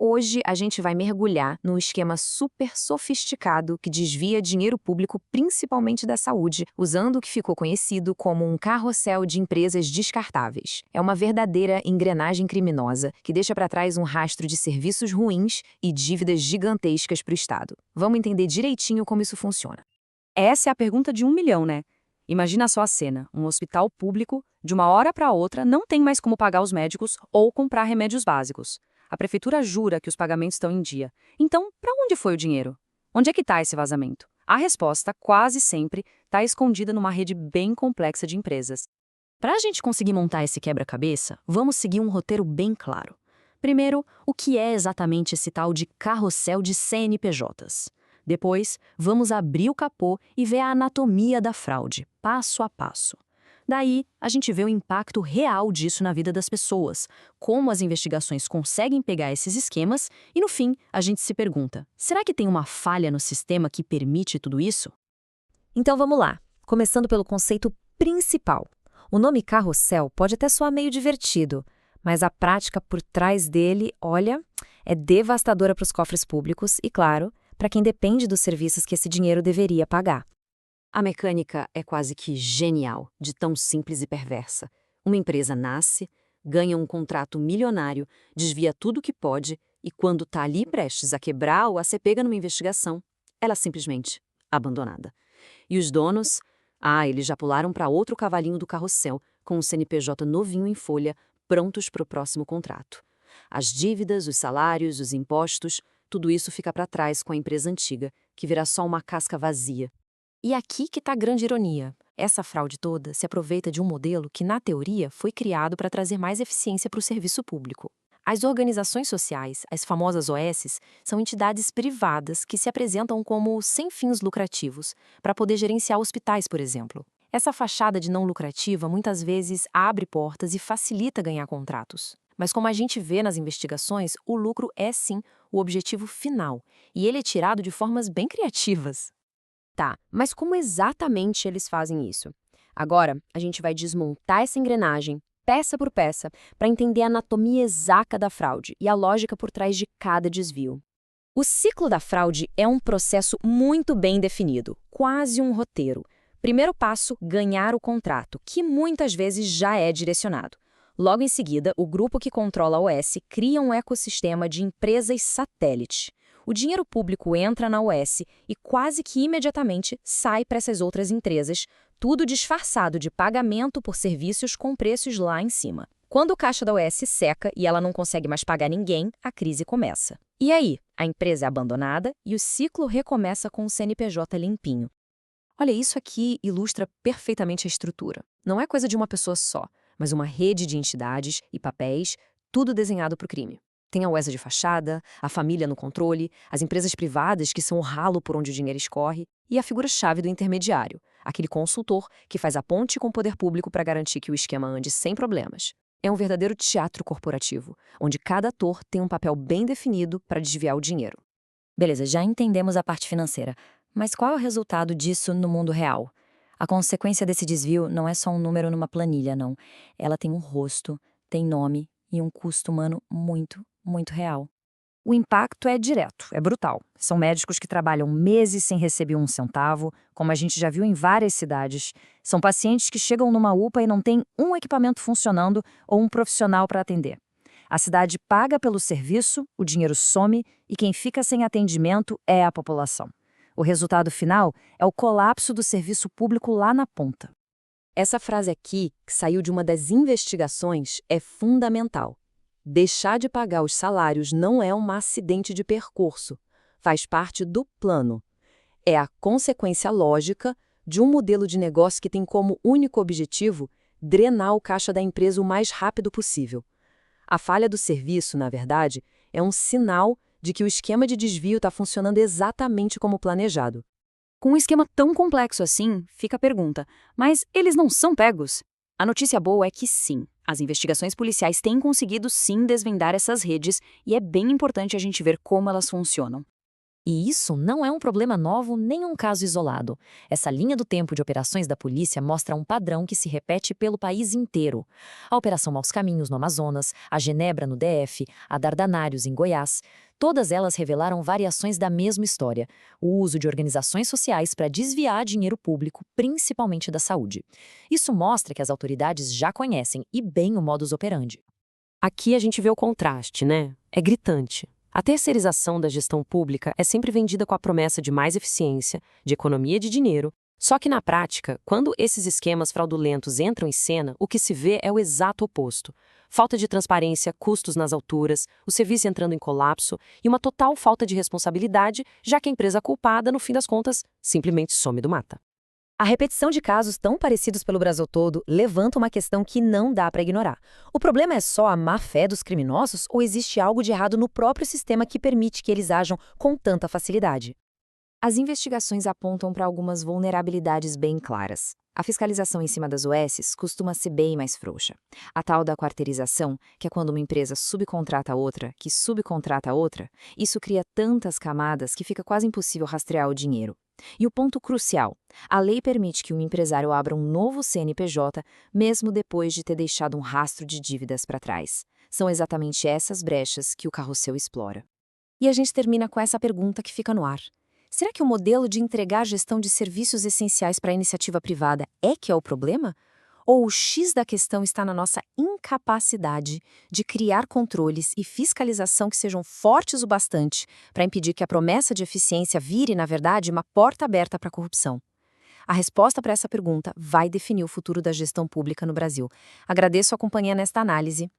Hoje a gente vai mergulhar num esquema super sofisticado que desvia dinheiro público, principalmente da saúde, usando o que ficou conhecido como um carrossel de empresas descartáveis. É uma verdadeira engrenagem criminosa que deixa para trás um rastro de serviços ruins e dívidas gigantescas para o Estado. Vamos entender direitinho como isso funciona. Essa é a pergunta de 1 milhão, né? Imagina só a cena: um hospital público, de uma hora para outra, não tem mais como pagar os médicos ou comprar remédios básicos. A prefeitura jura que os pagamentos estão em dia. Então, para onde foi o dinheiro? Onde é que está esse vazamento? A resposta, quase sempre, está escondida numa rede bem complexa de empresas. Para a gente conseguir montar esse quebra-cabeça, vamos seguir um roteiro bem claro. Primeiro, o que é exatamente esse tal de carrossel de CNPJs? Depois, vamos abrir o capô e ver a anatomia da fraude, passo a passo. Daí, a gente vê o impacto real disso na vida das pessoas, como as investigações conseguem pegar esses esquemas e, no fim, a gente se pergunta: será que tem uma falha no sistema que permite tudo isso? Então vamos lá, começando pelo conceito principal. O nome carrossel pode até soar meio divertido, mas a prática por trás dele, olha, é devastadora para os cofres públicos e, claro, para quem depende dos serviços que esse dinheiro deveria pagar. A mecânica é quase que genial, de tão simples e perversa. Uma empresa nasce, ganha um contrato milionário, desvia tudo o que pode e, quando está ali prestes a quebrar ou a ser pega numa investigação, ela é simplesmente abandonada. E os donos? Eles já pularam para outro cavalinho do carrossel, com o CNPJ novinho em folha, prontos para o próximo contrato. As dívidas, os salários, os impostos, tudo isso fica para trás com a empresa antiga, que vira só uma casca vazia. E aqui que está a grande ironia. Essa fraude toda se aproveita de um modelo que, na teoria, foi criado para trazer mais eficiência para o serviço público. As organizações sociais, as famosas OSs, são entidades privadas que se apresentam como sem fins lucrativos, para poder gerenciar hospitais, por exemplo. Essa fachada de não lucrativa muitas vezes abre portas e facilita ganhar contratos. Mas como a gente vê nas investigações, o lucro é sim o objetivo final, e ele é tirado de formas bem criativas. Tá, mas como exatamente eles fazem isso? Agora, a gente vai desmontar essa engrenagem, peça por peça, para entender a anatomia exata da fraude e a lógica por trás de cada desvio. O ciclo da fraude é um processo muito bem definido, quase um roteiro. Primeiro passo, ganhar o contrato, que muitas vezes já é direcionado. Logo em seguida, o grupo que controla a OS cria um ecossistema de empresas satélite. O dinheiro público entra na OS e quase que imediatamente sai para essas outras empresas, tudo disfarçado de pagamento por serviços com preços lá em cima. Quando o caixa da OS seca e ela não consegue mais pagar ninguém, a crise começa. E aí, a empresa é abandonada e o ciclo recomeça com o CNPJ limpinho. Olha, isso aqui ilustra perfeitamente a estrutura. Não é coisa de uma pessoa só, mas uma rede de entidades e papéis, tudo desenhado para o crime. Tem a UESA de fachada, a família no controle, as empresas privadas que são o ralo por onde o dinheiro escorre e a figura-chave do intermediário, aquele consultor que faz a ponte com o poder público para garantir que o esquema ande sem problemas. É um verdadeiro teatro corporativo, onde cada ator tem um papel bem definido para desviar o dinheiro. Beleza, já entendemos a parte financeira, mas qual é o resultado disso no mundo real? A consequência desse desvio não é só um número numa planilha, não. Ela tem um rosto, tem nome e um custo humano muito real. O impacto é direto, é brutal. São médicos que trabalham meses sem receber um centavo, como a gente já viu em várias cidades. São pacientes que chegam numa UPA e não tem um equipamento funcionando ou um profissional para atender. A cidade paga pelo serviço, o dinheiro some e quem fica sem atendimento é a população. O resultado final é o colapso do serviço público lá na ponta. Essa frase aqui, que saiu de uma das investigações, é fundamental. Deixar de pagar os salários não é um acidente de percurso, faz parte do plano. É a consequência lógica de um modelo de negócio que tem como único objetivo drenar o caixa da empresa o mais rápido possível. A falha do serviço, na verdade, é um sinal de que o esquema de desvio está funcionando exatamente como planejado. Com um esquema tão complexo assim, fica a pergunta: mas eles não são pegos? A notícia boa é que sim, as investigações policiais têm conseguido sim desvendar essas redes e é bem importante a gente ver como elas funcionam. E isso não é um problema novo nem um caso isolado. Essa linha do tempo de operações da polícia mostra um padrão que se repete pelo país inteiro. A Operação Maus Caminhos no Amazonas, a Genebra no DF, a Dardanários em Goiás, todas elas revelaram variações da mesma história: o uso de organizações sociais para desviar dinheiro público, principalmente da saúde. Isso mostra que as autoridades já conhecem e bem o modus operandi. Aqui a gente vê o contraste, né? É gritante. A terceirização da gestão pública é sempre vendida com a promessa de mais eficiência, de economia de dinheiro. Só que na prática, quando esses esquemas fraudulentos entram em cena, o que se vê é o exato oposto. Falta de transparência, custos nas alturas, o serviço entrando em colapso e uma total falta de responsabilidade, já que a empresa culpada, no fim das contas, simplesmente some do mata. A repetição de casos tão parecidos pelo Brasil todo levanta uma questão que não dá para ignorar. O problema é só a má-fé dos criminosos ou existe algo de errado no próprio sistema que permite que eles ajam com tanta facilidade? As investigações apontam para algumas vulnerabilidades bem claras. A fiscalização em cima das OSs costuma ser bem mais frouxa. A tal da quarteirização, que é quando uma empresa subcontrata outra, que subcontrata outra, isso cria tantas camadas que fica quase impossível rastrear o dinheiro. E o ponto crucial: a lei permite que um empresário abra um novo CNPJ, mesmo depois de ter deixado um rastro de dívidas para trás. São exatamente essas brechas que o carrossel explora. E a gente termina com essa pergunta que fica no ar. Será que o modelo de entregar gestão de serviços essenciais para a iniciativa privada é que é o problema? Ou o X da questão está na nossa incapacidade de criar controles e fiscalização que sejam fortes o bastante para impedir que a promessa de eficiência vire, na verdade, uma porta aberta para a corrupção? A resposta para essa pergunta vai definir o futuro da gestão pública no Brasil. Agradeço a companhia nesta análise.